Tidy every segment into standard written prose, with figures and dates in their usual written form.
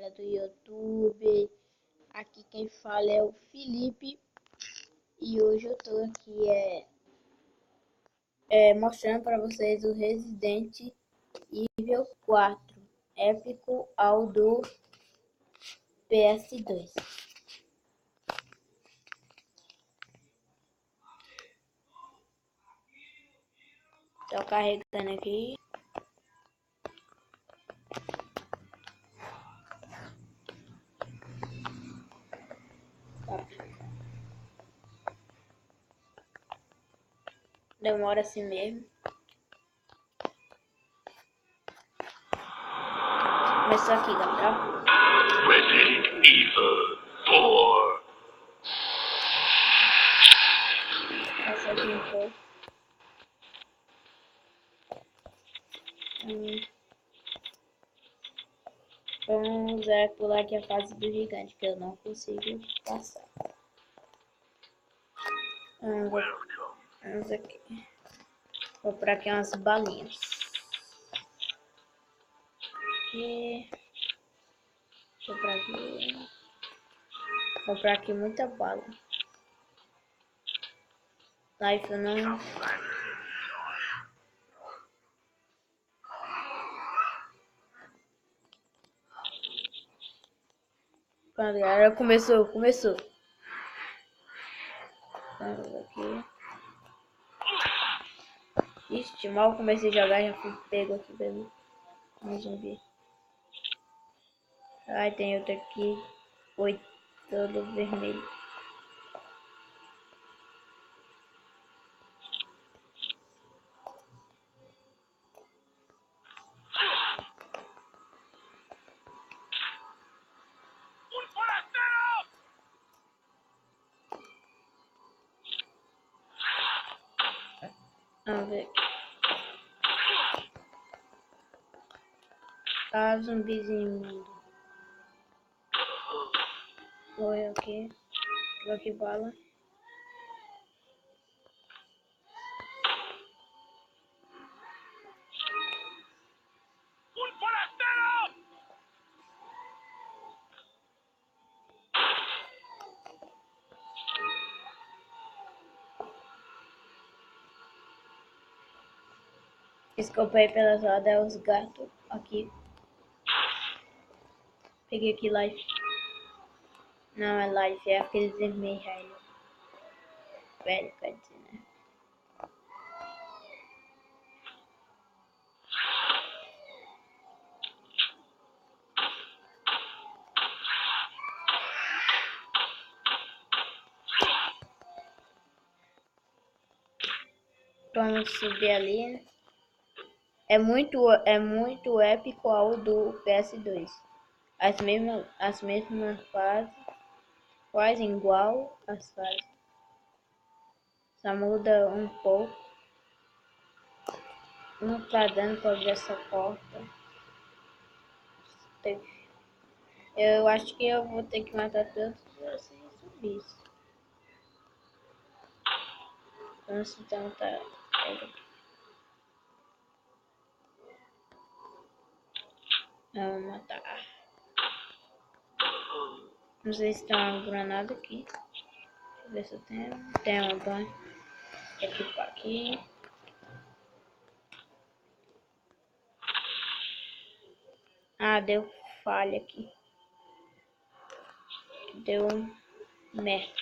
galerinha do YouTube. Aqui quem fala é o Felipe. E hoje eu tô aqui mostrando para vocês o Resident Evil 4 épico ao do PS2. Tô carregando aqui. Demora assim mesmo. Começou aqui, galera. Resident Evil 4. Passou aqui um pouco. Vamos pular aqui a fase do gigante, que eu não consigo passar. Vamos aqui. Vou por aqui umas balinhas. Aqui. Vou por aqui. Vou por aqui muita bala. Life não. Pronto, galera, começou. Vamos aqui. Ixi, mal comecei a jogar, já fui pego aqui pelo zumbi. Ai, tem outro aqui. Oi, todo vermelho. Vamos ver. Ah, zumbizinho. Oi, aqui. Vou aqui bala. Escopei pelas rodas os gatos aqui. Peguei aqui life. Não é life, é aqueles vermelhos velho. Velho, quer dizer, né? Vamos subir ali, né? É muito épico ao do PS2. As mesmas fases, quase igual as fases. Só muda um pouco. Não tá dando pra abrir essa porta. Eu acho que eu vou ter que matar todos esses zumbis. Vamos tentar. Vamos matar. Não sei se tem uma granada aqui. Deixa eu ver se eu tenho. Tem uma banha. Equipar aqui. Ah, deu falha aqui. Deu merda.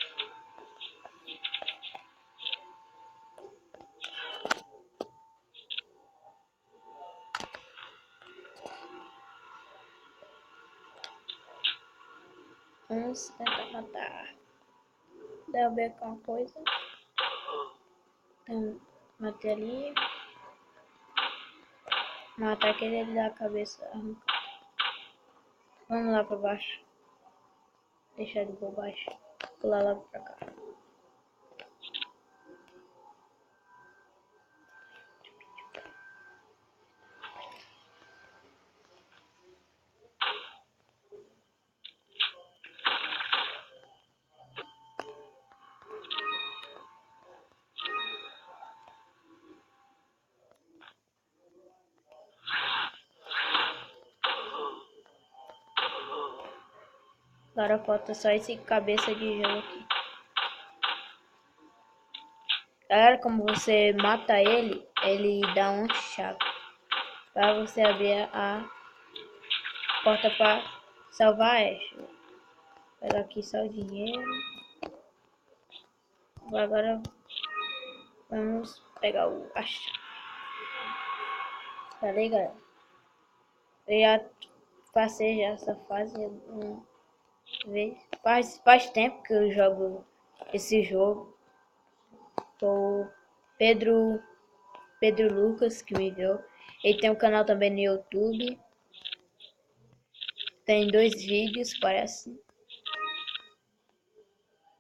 Vamos tentar matar. Deu ver com uma coisa. Então, matei ali. Matar aquele da cabeça arrancada. Vamos lá pra baixo. Deixar ele por baixo. Pular lá pra cá. Agora falta só esse cabeça de gelo aqui. Galera, como você mata ele, ele dá um chave para você abrir a porta para salvar a Ash. Vou pegar aqui só o dinheiro. Agora vamos pegar o a chave. Tá ligado? Eu já passei já essa fase uma vez. Faz tempo que eu jogo esse jogo. O Pedro Lucas que me deu. Ele tem um canal também no YouTube. Tem 2 vídeos, parece.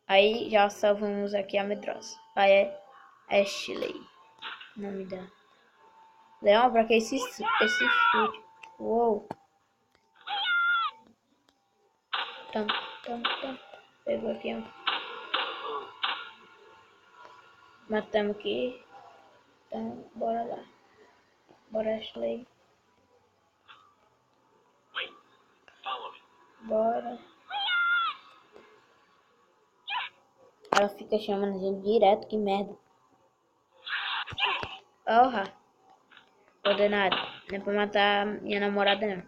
Aí já salvamos aqui a medrosa. Aí é Ashley. O nome dela. Leão, pra que esse chute? Uou. Tam. Pegou aqui, ó. Matamos aqui. Então, bora lá. Bora, Ashley. Bora. Ela fica chamando a gente direto, que merda. Porra. Ordenado. Não é pra matar minha namorada, não.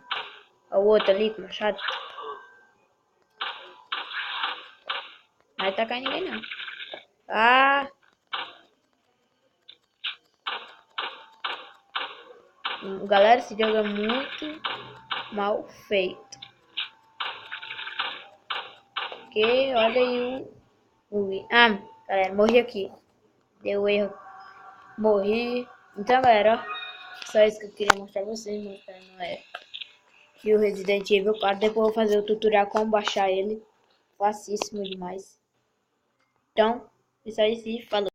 Olha o outro ali com o machado. Não vai tacar ninguém, não. Ah! Galera, esse jogo é muito mal feito. Porque olha aí Ah, galera, morri aqui. Deu erro. Morri. Então, galera, ó, só isso que eu queria mostrar pra vocês. Mostrando que o Resident Evil 4. Depois eu vou fazer o tutorial como baixar ele. Facíssimo demais. Então, é só isso e falou.